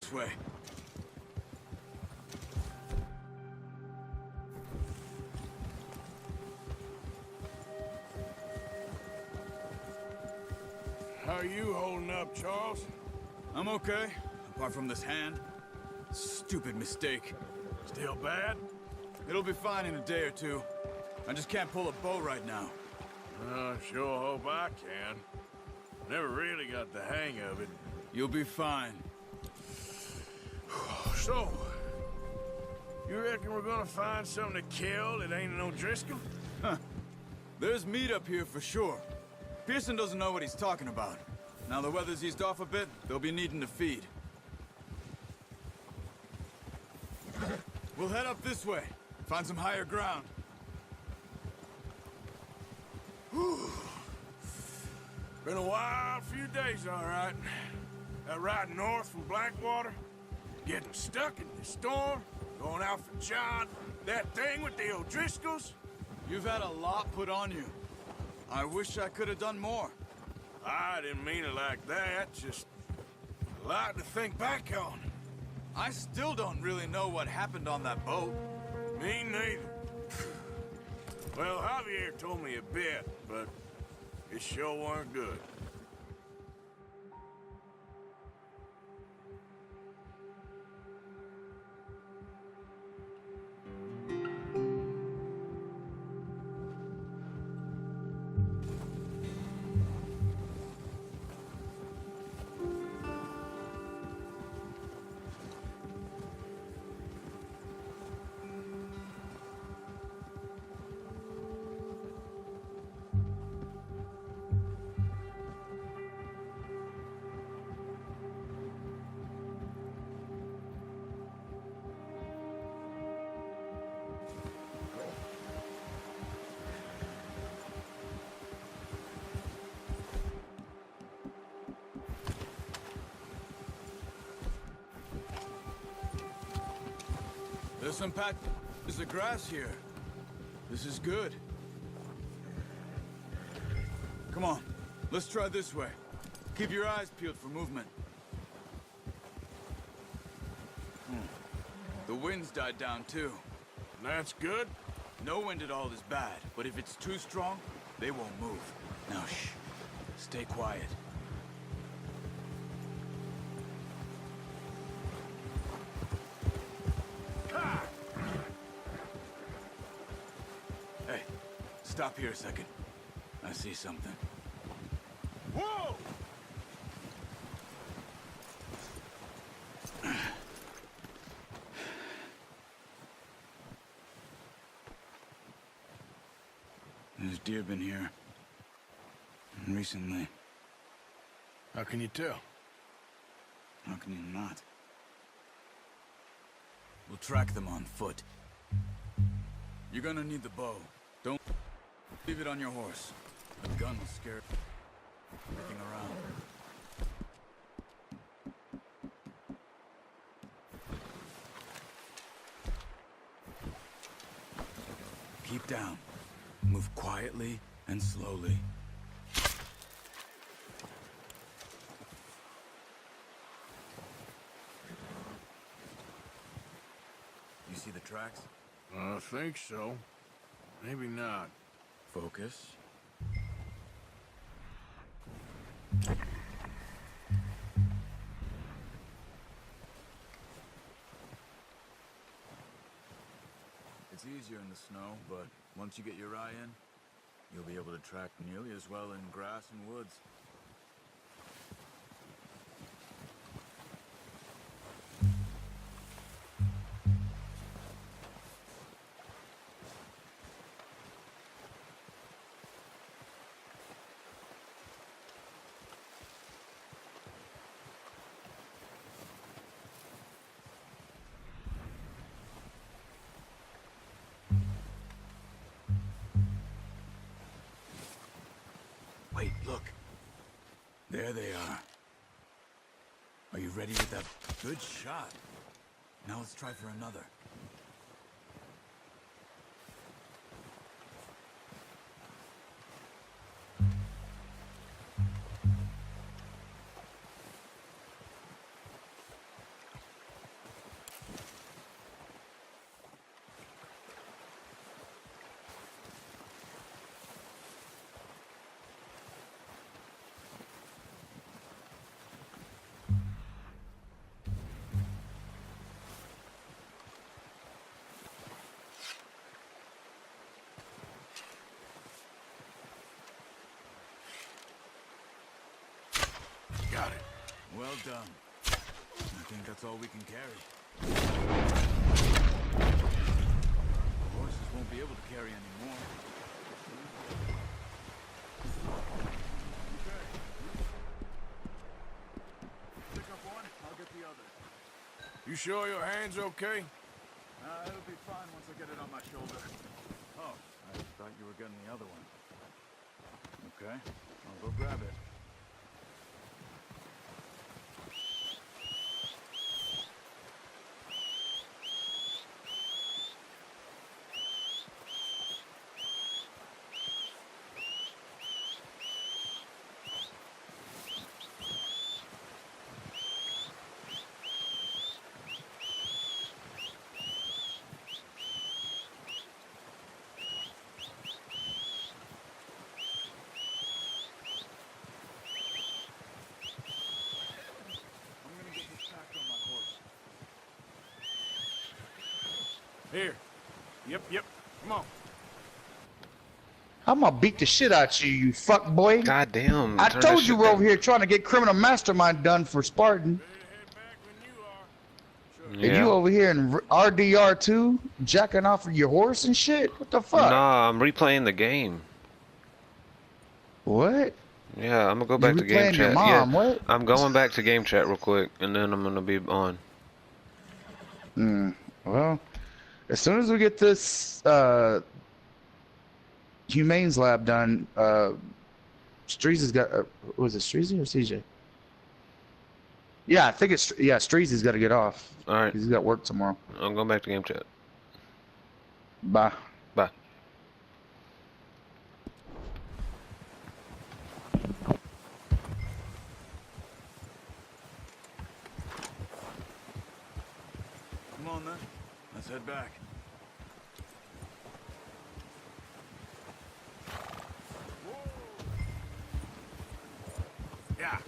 This way. How are you holding up, Charles? I'm okay, apart from this hand. Stupid mistake. Still bad? It'll be fine in a day or two. I just can't pull a bow right now. I sure hope I can. Never really got the hang of it. You'll be fine. So, you reckon we're gonna find something to kill that ain't no Driscoll? Huh. There's meat up here for sure. Pearson doesn't know what he's talking about. Now the weather's eased off a bit, they'll be needing to feed. We'll head up this way. Find some higher ground. Whew. Been a wild few days, all right. That ride north from Blackwater, getting stuck in the storm, going out for John, that thing with the O'Driscolls. You've had a lot put on you. I wish I could have done more. I didn't mean it like that, just a lot to think back on. I still don't really know what happened on that boat. Me neither. Well, Javier told me a bit, but it sure weren't good. There's some patches of grass here. This is good. Come on, let's try this way. Keep your eyes peeled for movement. The wind's died down too. That's good. No wind at all is bad, but if it's too strong, they won't move. Now shh, stay quiet. Hey, stop here a second. I see something. Whoa! There's deer been here. Recently. How can you tell? How can you not? We'll track them on foot. You're gonna need the bow. Don't leave it on your horse. The gun will scare everything around. Keep down. Move quietly and slowly. You see the tracks? I think so. Maybe not. Focus. It's easier in the snow, but once you get your eye in, you'll be able to track nearly as well in grass and woods. Wait, look. There they are. Are you ready with that? Good shot. Now let's try for another. Well done. I think that's all we can carry. The horses won't be able to carry any more. Okay. Pick up one, I'll get the other. You sure your hand's okay? It'll be fine once I get it on my shoulder. Oh, I thought you were getting the other one. Okay, I'll go grab it. Here. Yep. Come on. I'm gonna beat the shit out you, you fuck boy. God damn. I turn told that you shit we're over down. here trying to get criminal mastermind done for Spartan. Ready to head back when you are. Sure. And you over here in RDR 2 jacking off of your horse and shit? What the fuck? Nah, I'm replaying the game. What? Yeah, I'm gonna go back to game replaying your chat. mom, Yeah, what? I'm going back to game chat real quick, and then I'm gonna be on. Well, as soon as we get this Humane's lab done, Streezy's got, was it Streezy or CJ? Yeah, I think it's, yeah, Streezy's got to get off. All right, He's got work tomorrow. I'm going back to game chat. Bye. Bye. Come on then, let's head back. Yeah.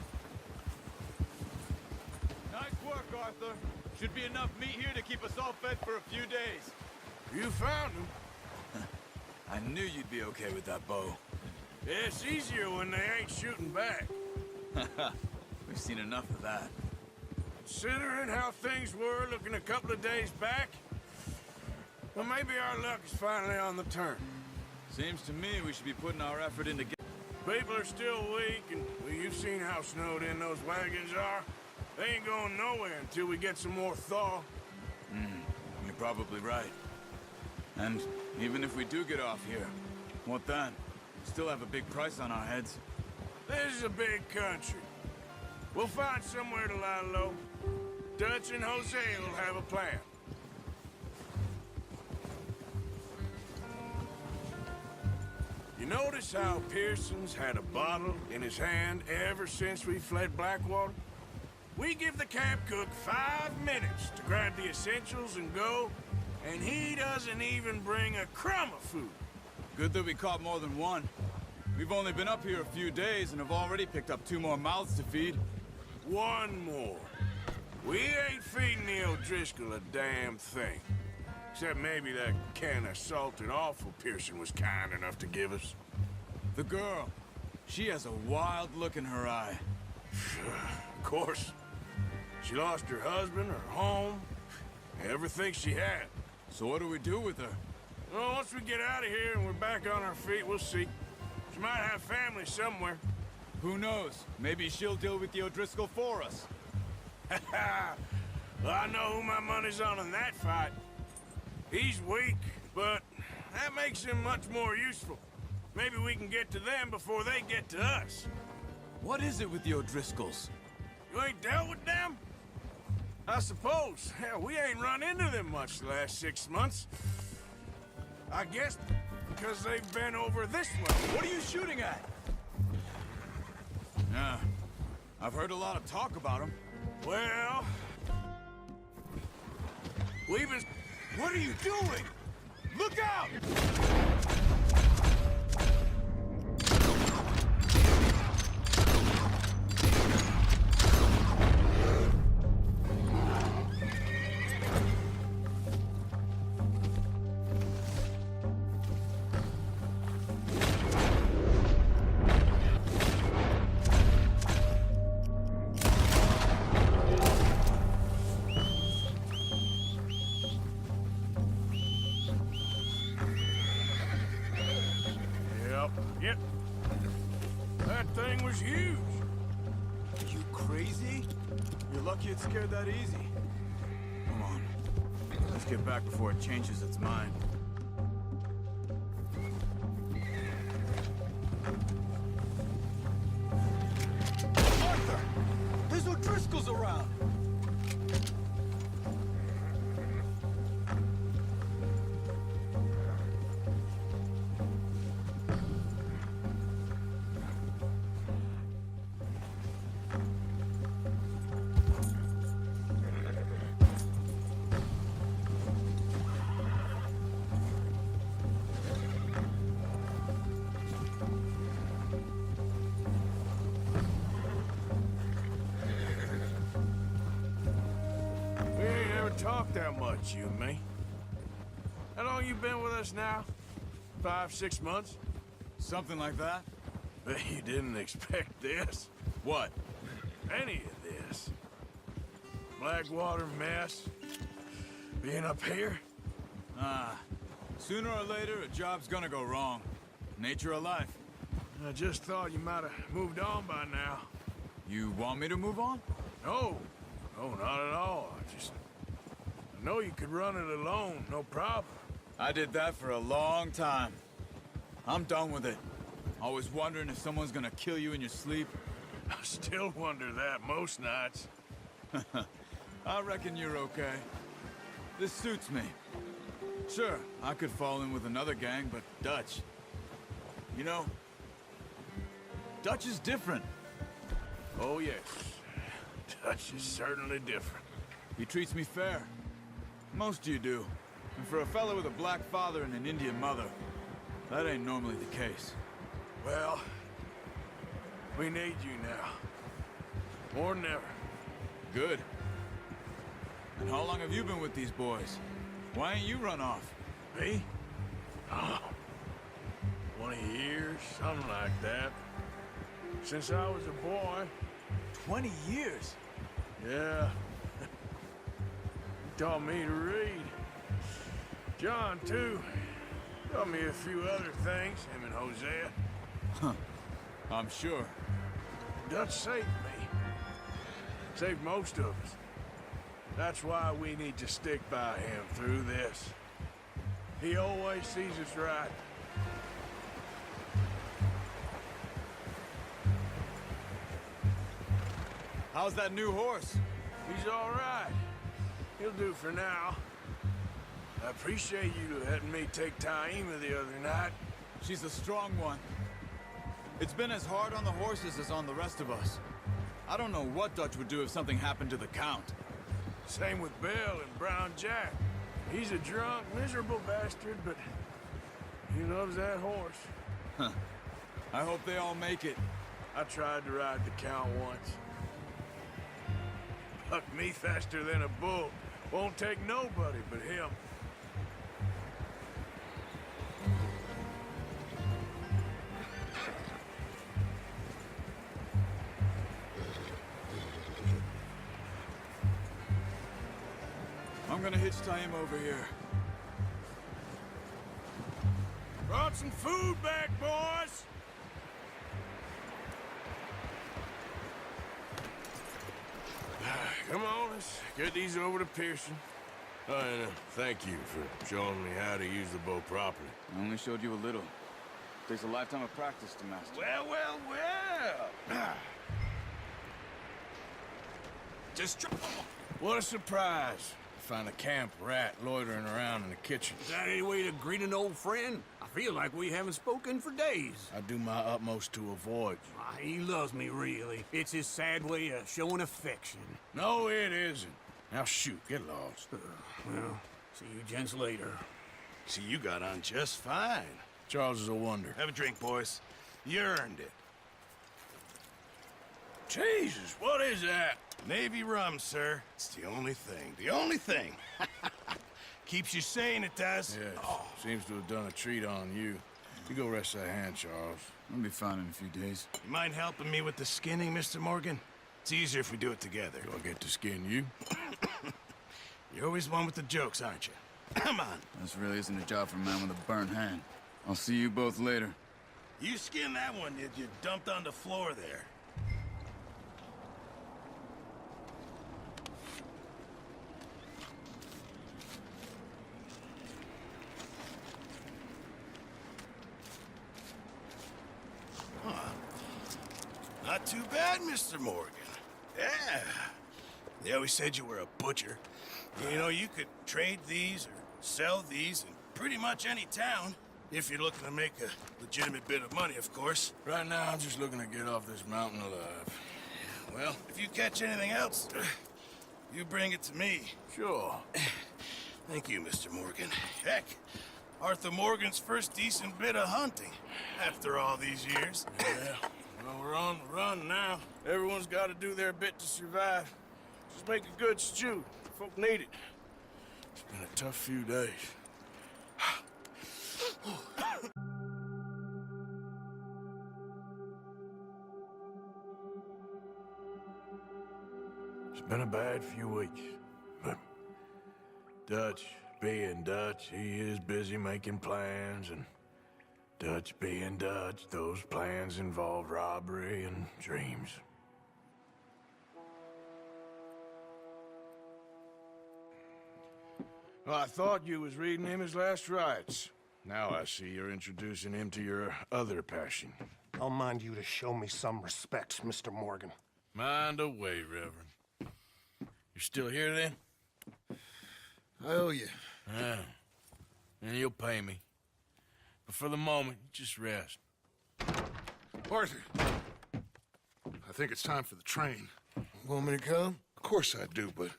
Nice work, Arthur. Should be enough meat here to keep us all fed for a few days. You found him. I knew you'd be okay with that bow. Yeah, it's easier when they ain't shooting back. We've seen enough of that. Considering how things were looking a couple of days back, well, maybe our luck is finally on the turn. Seems to me we should be putting our effort into People are still weak, and well, you've seen how snowed in those wagons are. They ain't going nowhere until we get some more thaw. You're probably right. And even if we do get off here, what then? We still have a big price on our heads. This is a big country. We'll find somewhere to lie low. Dutch and Jose will have a plan. You notice how Pearson's had a bottle in his hand ever since we fled Blackwater? We give the camp cook 5 minutes to grab the essentials and go, and he doesn't even bring a crumb of food. Good that we caught more than one. We've only been up here a few days and have already picked up 2 more mouths to feed. One more. We ain't feeding the O'Driscoll a damn thing. Except maybe that can of salted offal Pearson was kind enough to give us. The girl. She has a wild look in her eye. Of course. She lost her husband, her home, everything she had. So what do we do with her? Well, once we get out of here and we're back on our feet, we'll see. She might have family somewhere. Who knows? Maybe she'll deal with the O'Driscoll for us. Well, I know who my money's on in that fight. He's weak, but that makes him much more useful. Maybe we can get to them before they get to us. What is it with the O'Driscolls? You ain't dealt with them? I suppose. Hell, we ain't run into them much the last 6 months. I guess because they've been over this way. What are you shooting at? Yeah, I've heard a lot of talk about them. Well, we've been... What are you doing? Look out! Shit. That thing was huge. You crazy? You're lucky it scared that easy. Come on. Let's get back before it changes its mind. Arthur! There's O'Driscoll's around! We ain't ever talked that much, you and me. How long you been with us now? 5, 6 months? Something like that? Bet you didn't expect this. What? Any of this. Blackwater mess. Being up here? Sooner or later, a job's gonna go wrong. Nature of life. I just thought you might have moved on by now. You want me to move on? No. No, not at all. I know you could run it alone, no problem. I did that for a long time. I'm done with it. Always wondering if someone's gonna kill you in your sleep. I still wonder that most nights. I reckon you're okay. This suits me. Sure, I could fall in with another gang, but Dutch... You know, Dutch is different. Oh, yes. Dutch is certainly different. He treats me fair. Most of you do. And for a fellow with a black father and an Indian mother, that ain't normally the case. Well, we need you now. More than ever. Good. And how long have you been with these boys? Why ain't you run off? Me? Oh, 20 years, something like that. Since I was a boy. 20 years? Yeah. He taught me to read. John, too. Taught me a few other things, him and Hosea. Huh. I'm sure. Dutch saved me. Saved most of us. That's why we need to stick by him through this. He always sees us right. How's that new horse? He's all right. He'll do for now. I appreciate you letting me take Taima the other night. She's a strong one. It's been as hard on the horses as on the rest of us. I don't know what Dutch would do if something happened to the Count. Same with Bill and Brown Jack. He's a drunk, miserable bastard, but he loves that horse. Huh. I hope they all make it. I tried to ride the Count once. Bucked me faster than a bull. Won't take nobody but him. I'm gonna hitch Taima over here. Brought some food back, boys! Come on, let's get these over to Pearson. Oh, and thank you for showing me how to use the bow properly. I only showed you a little. Takes a lifetime of practice to master. Well. Just what a surprise. Find a camp rat loitering around in the kitchen. Is that any way to greet an old friend? I feel like we haven't spoken for days. I do my utmost to avoid you. He loves me, really. It's his sad way of showing affection. No, it isn't. Now shoot, get lost. Well, see you gents later. See, you got on just fine. Charles is a wonder. Have a drink, boys. You earned it. Jesus, what is that? Navy rum, sir. It's the only thing. The only thing. Keeps you sane, it does. Yes, seems to have done a treat on you. You go rest that hand, Charles. I'll be fine in a few days. You mind helping me with the skinning, Mr. Morgan? It's easier if we do it together. Do I get to skin you? You're always one with the jokes, aren't you? Come on. This really isn't a job for a man with a burnt hand. I'll see you both later. You skinned that one, did you? Dumped on the floor there. Huh. Not too bad, Mr. Morgan. Yeah. They always said you were a butcher. You know, you could trade these or sell these in pretty much any town. If you're looking to make a legitimate bit of money, of course. Right now, I'm just looking to get off this mountain alive. Well, if you catch anything else, you bring it to me. Sure. Thank you, Mr. Morgan. Heck, Arthur Morgan's first decent bit of hunting after all these years. Yeah, well, we're on the run now. Everyone's got to do their bit to survive. Just make a good stew. Folk need it. It's been a tough few days. It's been a bad few weeks, but Dutch being Dutch, he is busy making plans, and Dutch being Dutch, those plans involve robbery and dreams. Well, I thought you was reading him his last rites. Now I see you're introducing him to your other passion. I'll mind you to show me some respect, Mr. Morgan. Mind away, Reverend. You're still here, then? I owe you. Yeah. And you'll pay me. But for the moment, just rest. Arthur, I think it's time for the train. Want me to come? Of course I do, but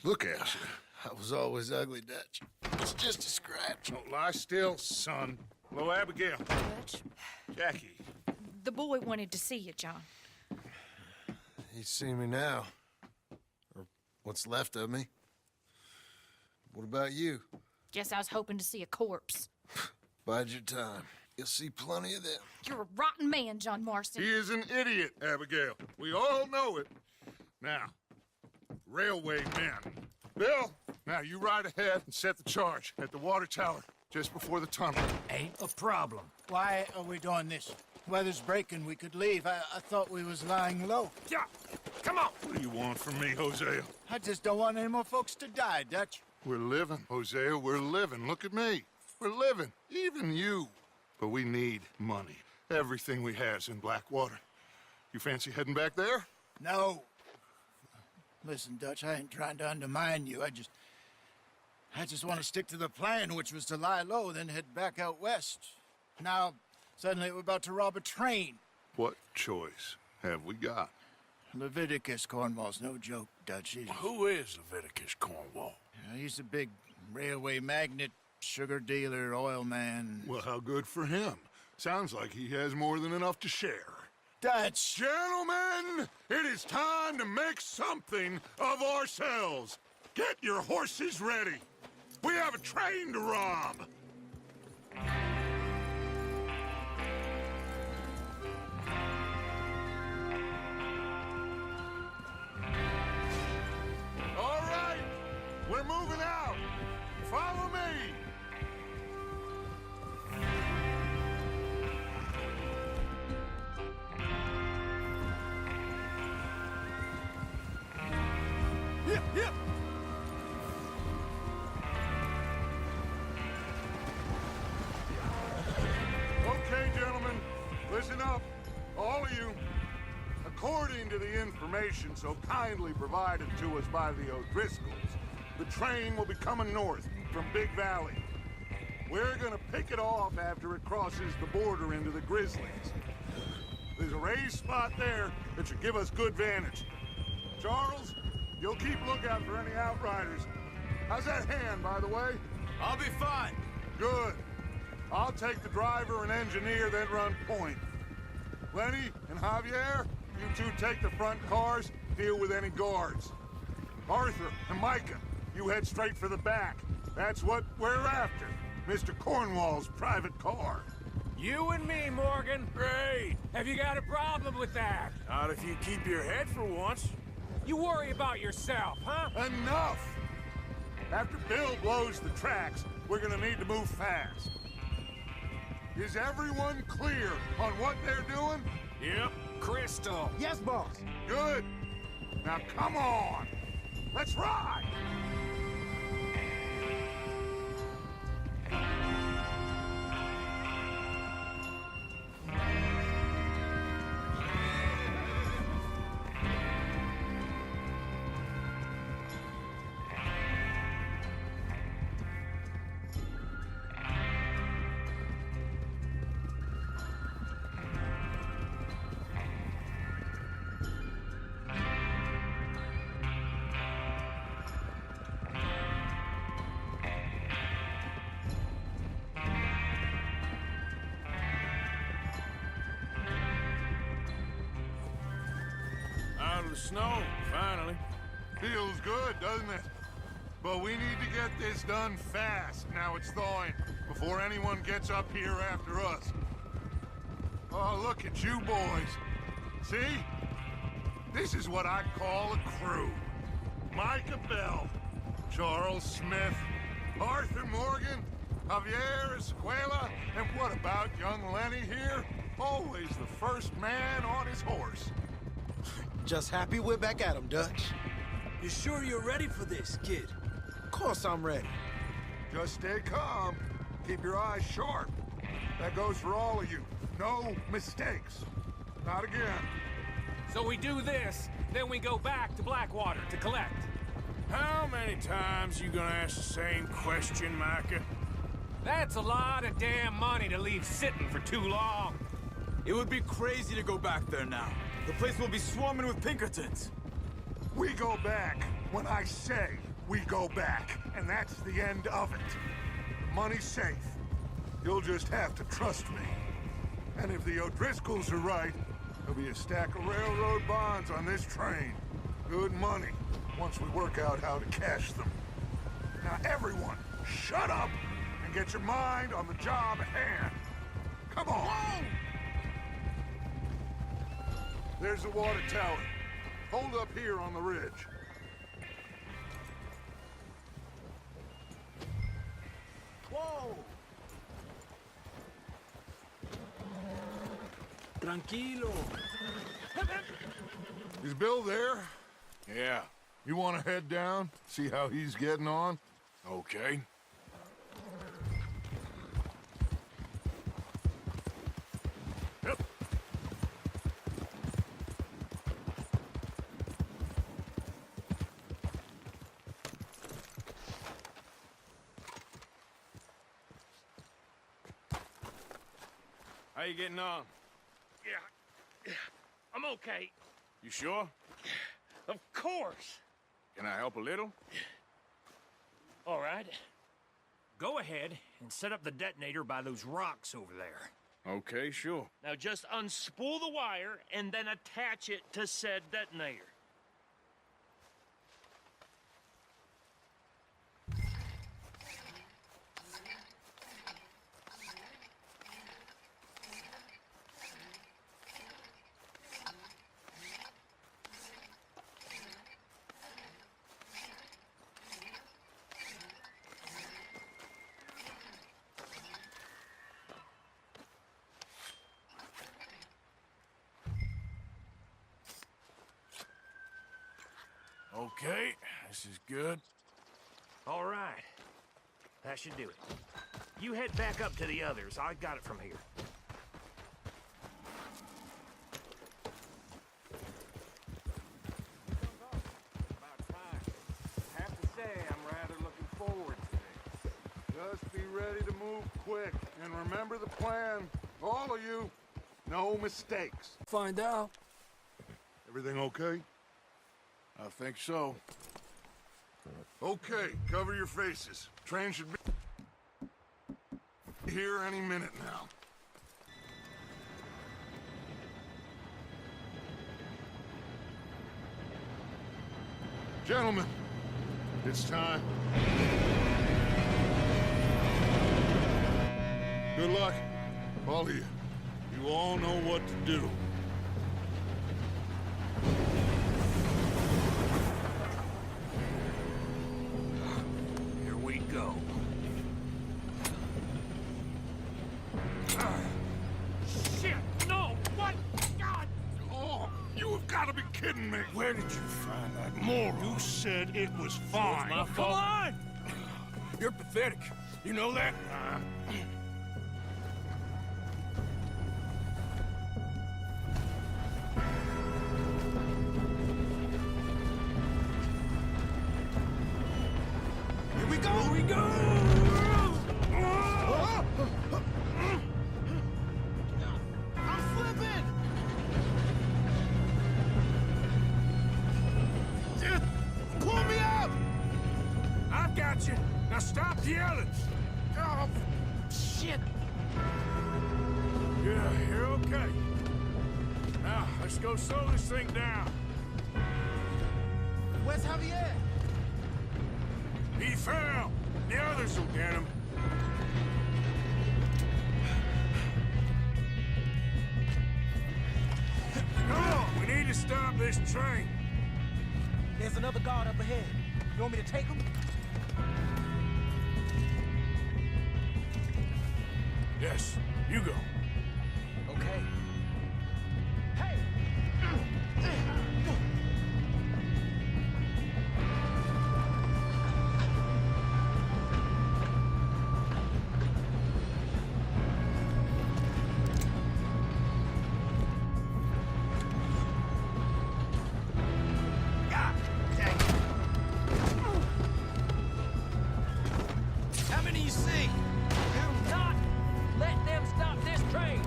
look at you. I was always ugly, Dutch. It's just a scratch. Don't lie still, son. Hello, Abigail. Dutch, Jackie. the boy wanted to see you, John. He's seen me now. Or what's left of me. What about you? Guess I was hoping to see a corpse. Bide your time. You'll see plenty of them. You're a rotten man, John Marston. He is an idiot, Abigail. We all know it. Now, railway men. Bill, now you ride ahead and set the charge at the water tower just before the tunnel. Ain't a problem. Why are we doing this? Weather's breaking. We could leave. I thought we was lying low. Yeah, come on. What do you want from me, Hosea? I just don't want any more folks to die, Dutch. We're living, Hosea. We're living. Look at me. We're living. Even you. But we need money. Everything we has in Blackwater. You fancy heading back there? No. Listen, Dutch, I ain't trying to undermine you. I just want to stick to the plan, which was to lie low, then head back out west. Now, suddenly we're about to rob a train. What choice have we got? Leviticus Cornwall's no joke, Dutch. Who is Leviticus Cornwall? He's a big railway magnate, sugar dealer, oil man. Well, how good for him. Sounds like he has more than enough to share. Dutch! Gentlemen, it is time to make something of ourselves. Get your horses ready. We have a train to rob. All right, we're moving out. Follow me. Yep. Okay, gentlemen, listen up, all of you. According to the information so kindly provided to us by the O'Driscolls, the train will be coming north from Big Valley. We're gonna pick it off after it crosses the border into the Grizzlies. There's a raised spot there that should give us good vantage. Charles, you'll keep lookout for any outriders. How's that hand, by the way? I'll be fine. Good. I'll take the driver and engineer, then run point. Lenny and Javier, you two take the front cars, deal with any guards. Arthur and Micah, you head straight for the back. That's what we're after. Mr. Cornwall's private car. You and me, Morgan. Great. Have you got a problem with that? Not if you keep your head for once. You worry about yourself, huh? Enough! After Bill blows the tracks, we're gonna need to move fast. Is everyone clear on what they're doing? Yep, crystal. Yes, boss. Good. Now come on. Let's ride. Out of the snow, finally. Feels good, doesn't it? But we need to get this done fast, now it's thawing, before anyone gets up here after us. Oh, look at you boys. See? This is what I call a crew. Micah Bell, Charles Smith, Arthur Morgan, Javier Escuela, and what about young Lenny here? Always the first man on his horse. Just happy we're back at 'em, Dutch. You sure you're ready for this, kid? Of course I'm ready. Just stay calm. Keep your eyes sharp. That goes for all of you. No mistakes. Not again. So we do this, then we go back to Blackwater to collect. How many times you gonna ask the same question, Micah? That's a lot of damn money to leave sitting for too long. It would be crazy to go back there now. The place will be swarming with Pinkertons. We go back when I say we go back, and that's the end of it. Money's safe. You'll just have to trust me. And if the O'Driscolls are right, there'll be a stack of railroad bonds on this train. Good money, once we work out how to cash them. Now everyone, shut up and get your mind on the job at hand. Come on. Whoa! There's the water tower. Hold up here on the ridge. Whoa! Tranquilo. Is Bill there? Yeah, You want to head down, see how he's getting on? okay. Yep. How you getting on? Yeah, I'm okay. You sure? Of course. Can I help a little? All right. Go ahead and set up the detonator by those rocks over there. Okay, sure. Now just unspool the wire and then attach it to said detonator. Okay, this is good. All right. That should do it. You head back up to the others. I got it from here. About time. I have to say, I'm rather looking forward to this. Just be ready to move quick, and remember the plan. All of you, no mistakes. Find out. Everything okay? I think so. Okay, cover your faces. Train should be here any minute now. Gentlemen, it's time. Good luck, all of you. You all know what to do. Here we go. Where did you find that moron? You said it was fine. My Come fault. on! You're pathetic. You know that? Here we go! Here we go! I'm slipping! Pull me up! I've got you. Now stop yelling. Oh, shit! Yeah, you're okay. Now, let's go slow this thing down. Where's Javier? He fell. The others will get him. Come on, we need to stop this train. There's another guard up ahead. You want me to take him? Yes, you go. Okay. Hey! God dang it. How many you see? Do not let them stop this train.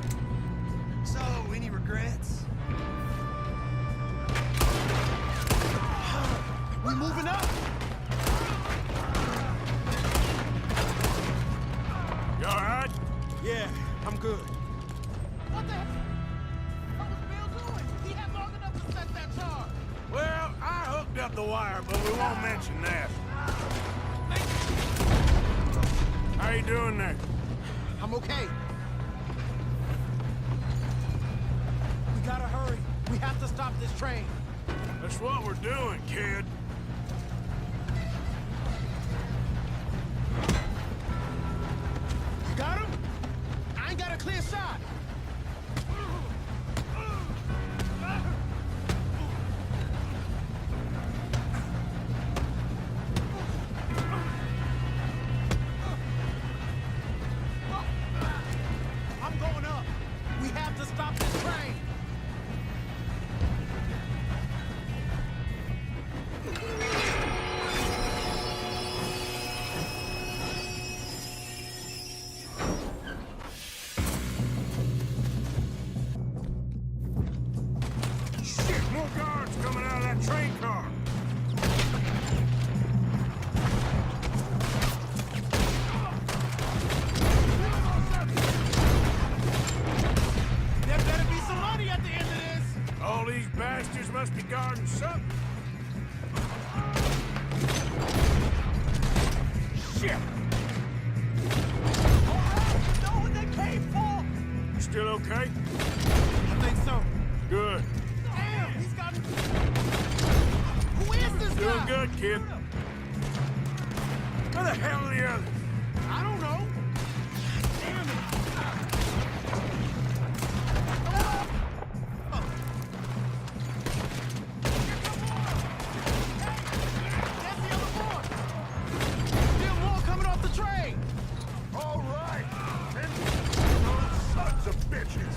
So, any regrets? We moving up? You all right? Yeah, I'm good. What the hell? What was Bill doing? He had long enough to set that charge. Well, I hooked up the wire, but we won't mention that. How you doing there? I'm okay. We gotta hurry. We have to stop this train. That's what we're doing, kid. You got him? I ain't got a clear shot. I'm going up. We have to stop this train. Shit, more guards coming out of that train car. There better be some money at the end of this. All these bastards must be guarding something. Shit! Know what they came for? You still okay? I think so. Good. Damn, he's got... Who is this Doing guy? good, kid. Where the hell are the others? I don't know. Damn it. That's the other boy. Still more coming off the train. All right. Those sons of bitches.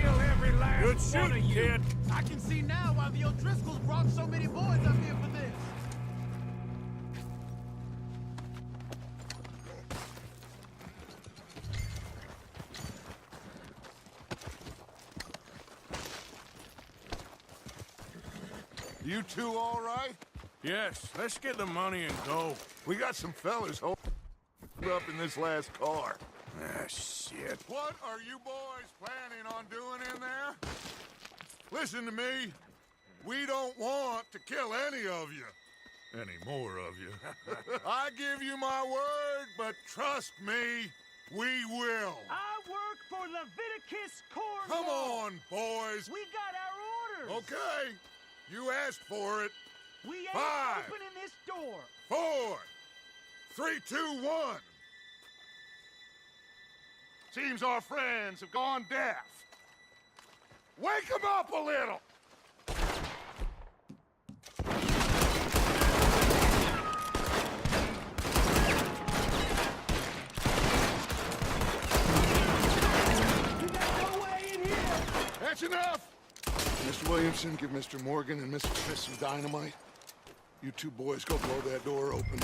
Kill every last Good one of shooting, you. kid. I can see now why the O'Driscolls brought so many boys up here for this. You two all right? Yes, let's get the money and go. We got some fellas holed up in this last car. Ah, shit. What are you boys planning on doing in there? Listen to me. We don't want to kill any of you. Any more of you. I give you my word, but trust me, we will. I work for Leviticus Corps. Come on, boys. We got our orders. Okay. You asked for it. We ain't 5, opening this door. 4, 3, 2, 1. Seems our friends have gone deaf. Wake him up a little! That's enough! Mr. Williamson, give Mr. Morgan and Mr. Smith some dynamite. You two boys go blow that door open.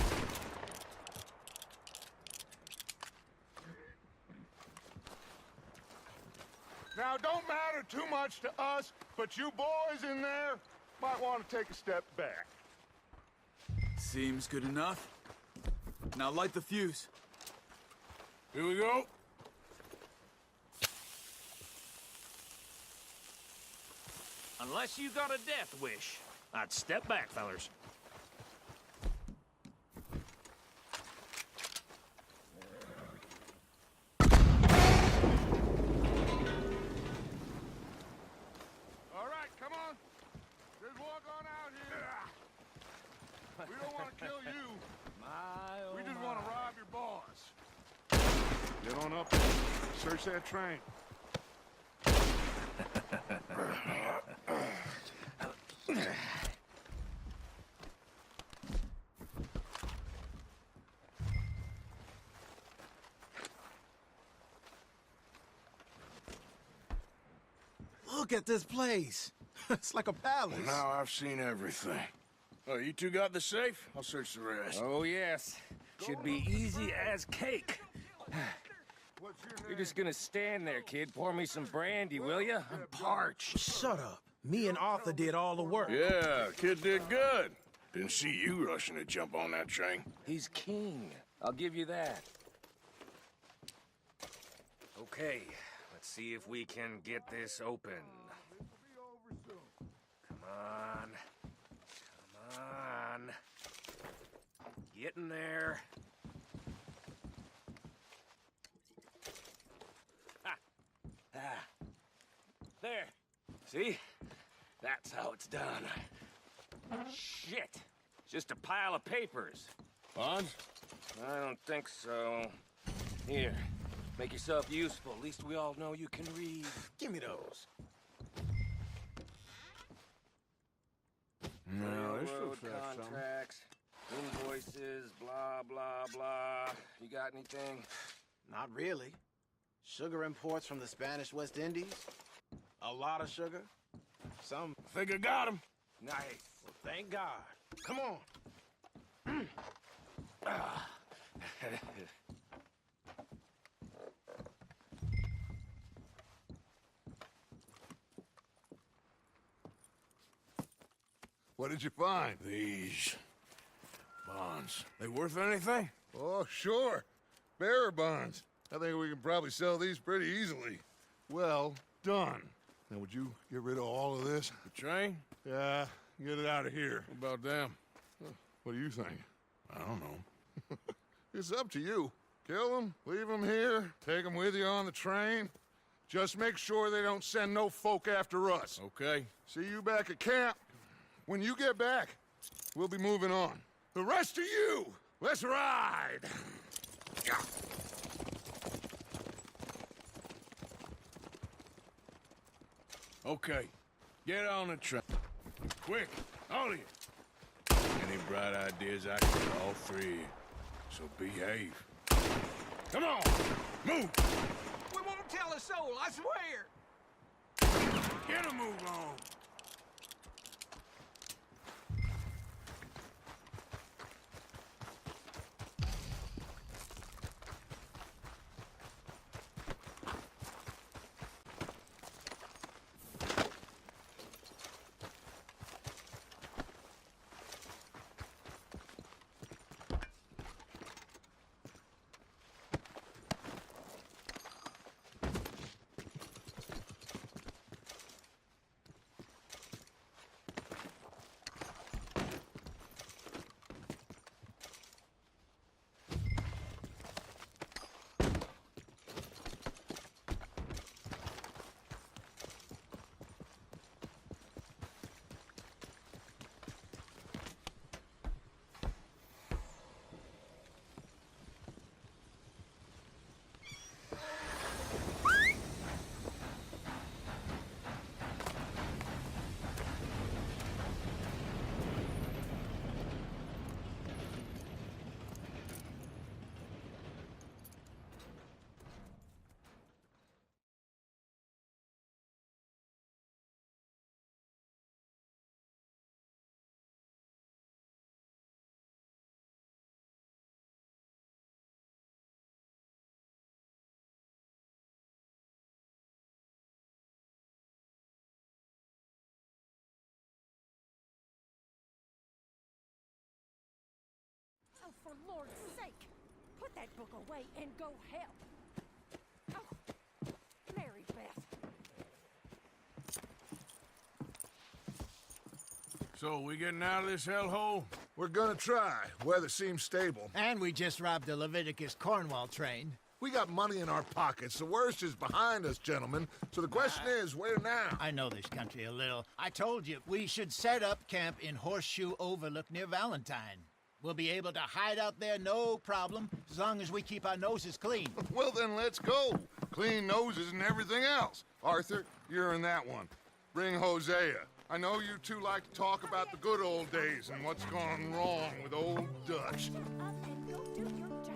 Now, don't matter too much to us, but you boys in there might want to take a step back. Seems good enough. Now light the fuse. Here we go. Unless you got a death wish, I'd step back, fellers. All right, come on. Just walk on out here. We don't want to kill you. We just want to rob your boss. Get on up. Search that train. Look at this place. It's like a palace. Well, now I've seen everything. Oh, you two got the safe? I'll search the rest. Oh, yes. Should be easy as cake. You're just gonna stand there, kid. Pour me some brandy, will ya? I'm parched. Shut up. Me and Arthur did all the work. Yeah, kid did good. Didn't see you rushing to jump on that train. He's king. I'll give you that. Okay, let's see if we can get this open. Come on. Come on. Get in there. There. See? That's how it's done. Shit. Just a pile of papers. Bonds? I don't think so. Here. Make yourself useful. At least we all know you can read. Give me those. No, this Railroad looks like something. contracts, invoices, blah, blah, blah. You got anything? Not really. Sugar imports from the Spanish West Indies. A lot of sugar. Some. Think I got him. Nice. Well, thank God. Come on. What did you find? These bonds. They worth anything? Oh, sure. Bearer bonds. I think we can probably sell these pretty easily. Well done. Now, would you get rid of all of this? The train? Yeah, get it out of here. What about them? What do you think? I don't know. It's up to you. Kill them, leave them here, take them with you on the train. Just make sure they don't send no folk after us. Okay. See you back at camp. When you get back, we'll be moving on. The rest of you, let's ride! Okay. Get on the train. Quick, all of you. Any bright ideas, I can get all three. So behave. Come on, move! We won't tell a soul, I swear! Get a move on! book away and go help. Oh, Mary Beth. So, we getting out of this hellhole? We're gonna try. Weather seems stable. And we just robbed a Leviticus Cornwall train. We got money in our pockets. The worst is behind us, gentlemen. So the question is, where now? I know this country a little. I told you, we should set up camp in Horseshoe Overlook near Valentine. We'll be able to hide out there, no problem, as long as we keep our noses clean. Well, then let's go. Clean noses and everything else. Arthur, you're in that one. Bring Hosea. I know you two like to talk about the good old days and what's gone wrong with old Dutch. Up and go do your job.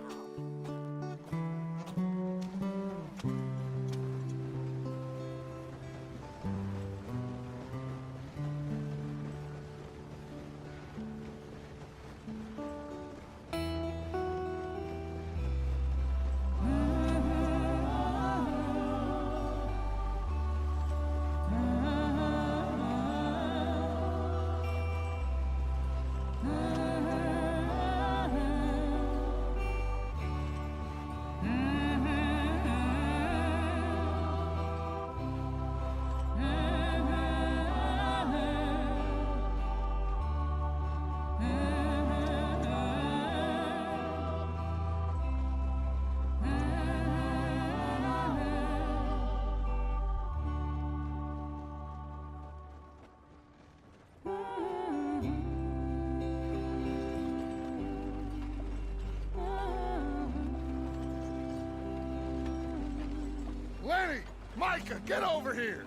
Lenny! Micah, get over here!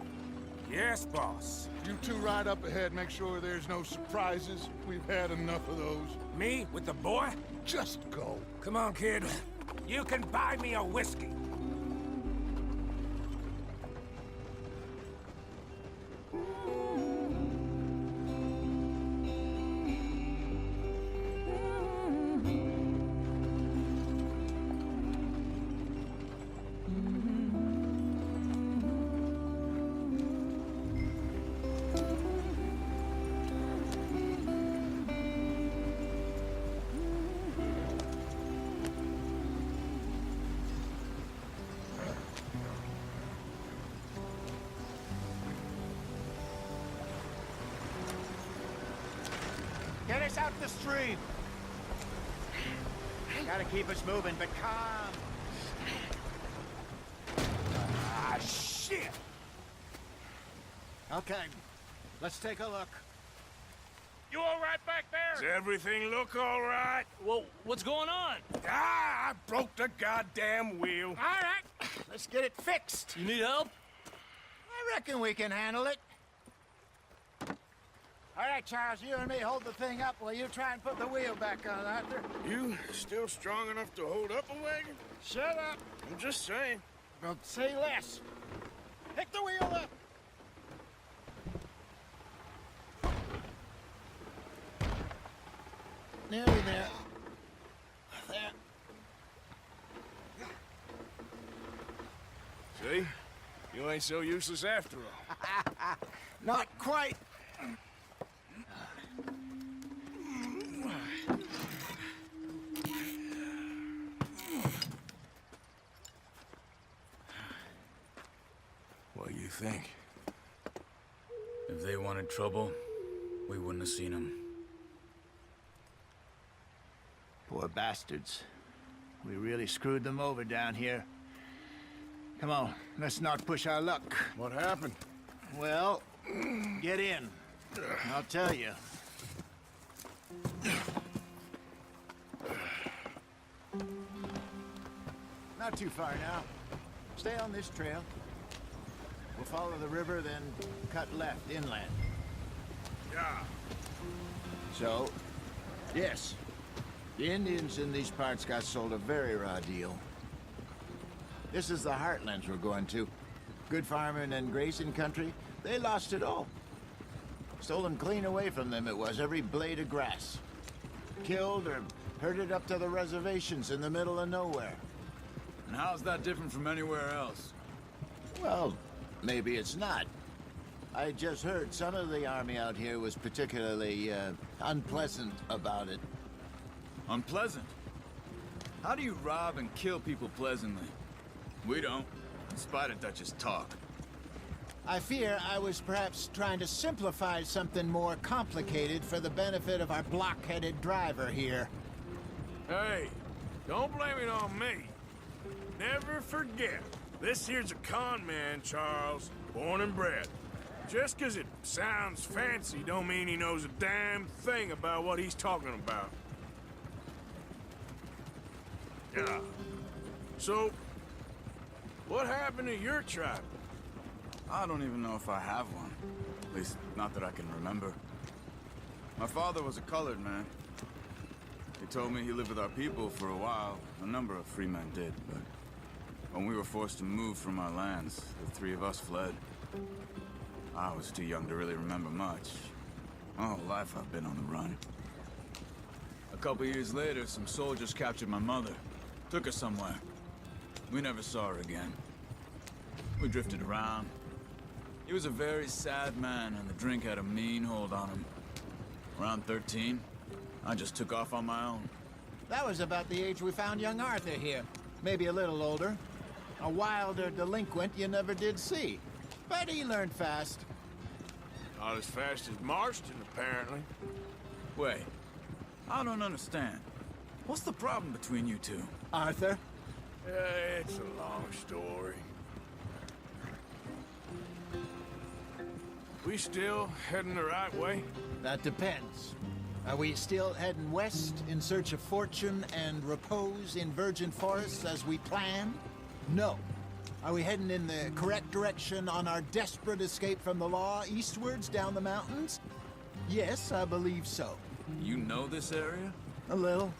Yes, boss. You two ride up ahead, make sure there's no surprises. We've had enough of those. Me with the boy? Just go. Come on, kid. You can buy me a whiskey. Get us out the stream. Gotta keep us moving, but calm. Ah, shit! Okay, let's take a look. You all right back there? Does everything look all right? Well, what's going on? Ah, I broke the goddamn wheel. All right, let's get it fixed. You need help? I reckon we can handle it. All right, Charles, you and me hold the thing up while you try and put the wheel back on, Arthur. You still strong enough to hold up a wagon? Shut up. I'm just saying. Don't say less. Pick the wheel up. Nearly there. There. See? You ain't so useless after all. Not quite. What do you think? If they wanted trouble, we wouldn't have seen them. Poor bastards. We really screwed them over down here. Come on, let's not push our luck. What happened? Well, get in. I'll tell you. Not too far now. Stay on this trail. We'll follow the river, then cut left inland. Yeah. So, yes, the Indians in these parts got sold a very raw deal. This is the heartlands we're going to. Good farming and grazing country, they lost it all. Stolen clean away from them it was, every blade of grass. Killed or herded up to the reservations in the middle of nowhere. And how's that different from anywhere else? Well, maybe it's not. I just heard some of the army out here was particularly, unpleasant about it. Unpleasant? How do you rob and kill people pleasantly? We don't, in spite of Dutch's talk. I fear I was perhaps trying to simplify something more complicated for the benefit of our block-headed driver here. Hey, don't blame it on me. Never forget, this here's a con man, Charles, born and bred. Just 'cause it sounds fancy don't mean he knows a damn thing about what he's talking about. Yeah. So, what happened to your tribe? I don't even know if I have one. At least, not that I can remember. My father was a colored man. He told me he lived with our people for a while. A number of free men did, but when we were forced to move from our lands, the three of us fled. I was too young to really remember much. My whole life I've been on the run. A couple years later, some soldiers captured my mother. Took her somewhere. We never saw her again. We drifted around. He was a very sad man, and the drink had a mean hold on him. Around 13, I just took off on my own. That was about the age we found young Arthur here. Maybe a little older. A wilder delinquent you never did see. But he learned fast. Not as fast as Marston, apparently. Wait, I don't understand. What's the problem between you two? Arthur? It's a long story. We still heading the right way? That depends. Are we still heading west in search of fortune and repose in virgin forests as we planned? No. Are we heading in the correct direction on our desperate escape from the law eastwards down the mountains? Yes, I believe so. You know this area? A little.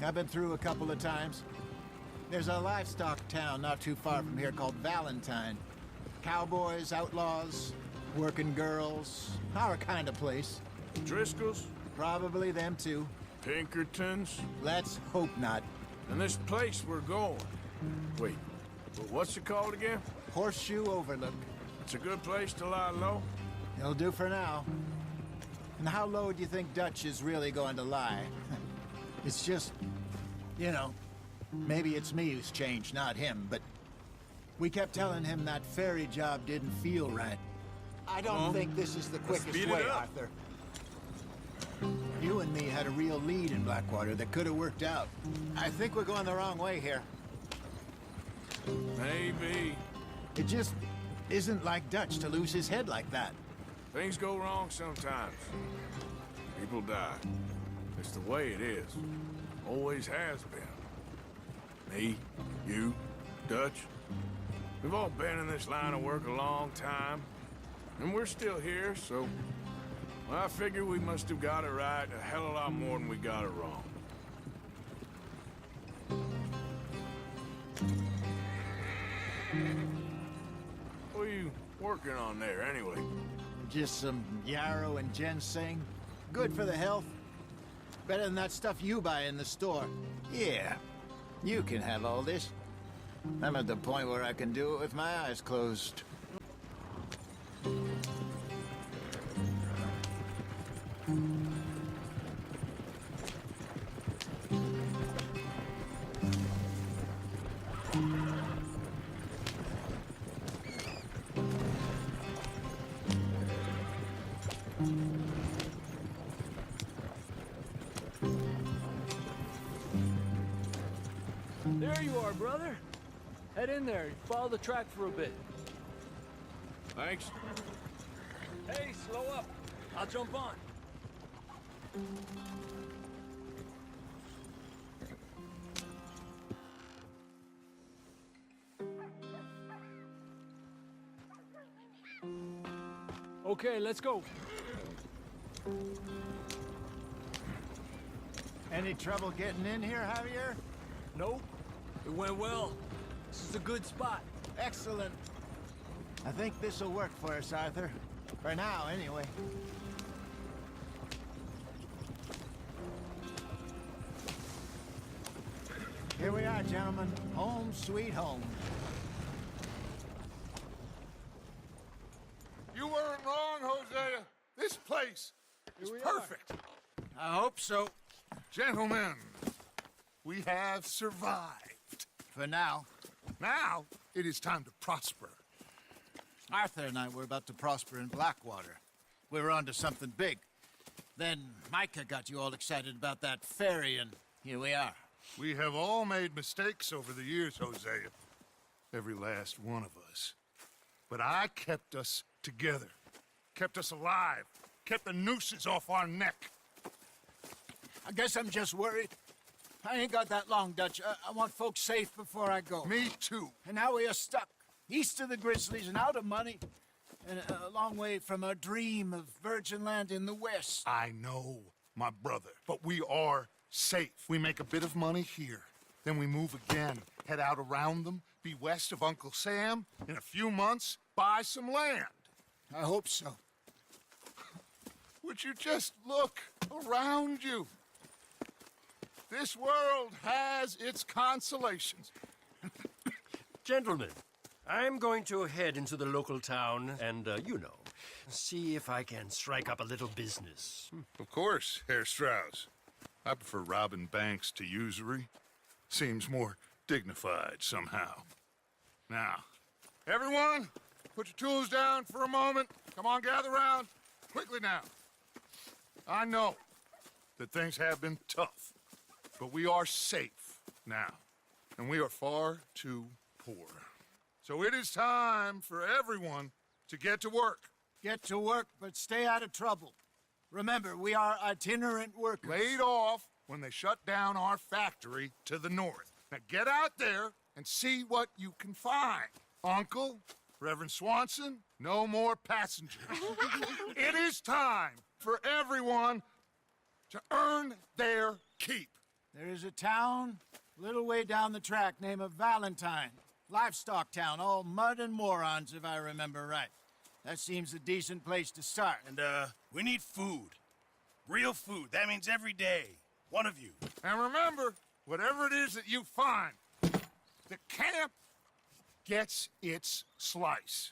I've been through a couple of times. There's a livestock town not too far from here called Valentine. Cowboys, outlaws, working girls, our kind of place. Driscolls? Probably them too. Pinkertons? Let's hope not. And this place we're going. Wait, but what's it called again? Horseshoe Overlook. It's a good place to lie low? It'll do for now. And how low do you think Dutch is really going to lie? It's just, you know, maybe it's me who's changed, not him, but we kept telling him that ferry job didn't feel right. I don't think this is the quickest way, Arthur. You and me had a real lead in Blackwater that could have worked out. I think we're going the wrong way here. Maybe. It just isn't like Dutch to lose his head like that. Things go wrong sometimes. People die. It's the way it is. Always has been. Me, you, Dutch. We've all been in this line of work a long time. And we're still here, so... well, I figure we must have got it right a hell of a lot more than we got it wrong. What are you working on there, anyway? Just some yarrow and ginseng. Good for the health. Better than that stuff you buy in the store. Yeah, you can have all this. I'm at the point where I can do it with my eyes closed. There you are, brother. Head in there. Follow the track for a bit. Thanks. Hey, slow up. I'll jump on. Okay, let's go. Any trouble getting in here, Javier? Nope. It went well. This is a good spot. Excellent. I think this'll work for us, Arthur. For now, anyway. Here we are, gentlemen. Home sweet home. You weren't wrong, Hosea. This place is perfect. I hope so. Gentlemen, We have survived. For now. Now, it is time to prosper. Arthur and I were about to prosper in Blackwater. We were onto something big. Then Micah got you all excited about that ferry, and here we are. We have all made mistakes over the years, Hosea. Every last one of us. But I kept us together. Kept us alive. Kept the nooses off our neck. I guess I'm just worried. I ain't got that long, Dutch. I want folks safe before I go. Me too. And now we are stuck. East of the Grizzlies and out of money. And a long way from our dream of virgin land in the west. I know, my brother. But we are safe. We make a bit of money here. Then we move again. Head out around them. Be west of Uncle Sam. In a few months, buy some land. I hope so. Would you just look around you? This world has its consolations. Gentlemen, I'm going to head into the local town and, see if I can strike up a little business. Of course, Herr Strauss. I prefer robbing banks to usury. Seems more dignified somehow. Now, everyone, put your tools down for a moment. Come on, gather round. Quickly now. I know that things have been tough, but we are safe now, and we are far too poor. So it is time for everyone to get to work. Get to work, but stay out of trouble. Remember, we are itinerant workers. Laid off when they shut down our factory to the north. Now get out there and see what you can find. Uncle, Reverend Swanson, no more passengers. It is time for everyone to earn their keep. There is a town a little way down the track named Valentine. Livestock town, all mud and morons, if I remember right. That seems a decent place to start. And, we need food. Real food. That means every day. One of you. And remember, whatever it is that you find, the camp gets its slice.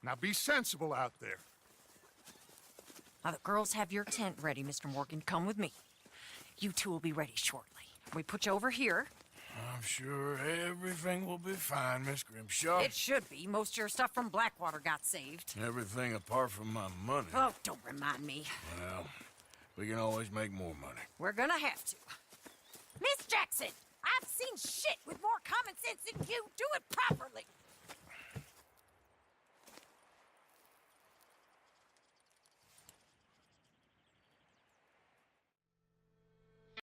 Now be sensible out there. Now the girls have your tent ready, Mr. Morgan. Come with me. You two will be ready shortly. We put you over here. I'm sure everything will be fine, Miss Grimshaw. It should be. Most of your stuff from Blackwater got saved. Everything apart from my money. Oh, don't remind me. Well, we can always make more money. We're gonna have to. Miss Jackson, I've seen shit with more common sense than you. Do it properly.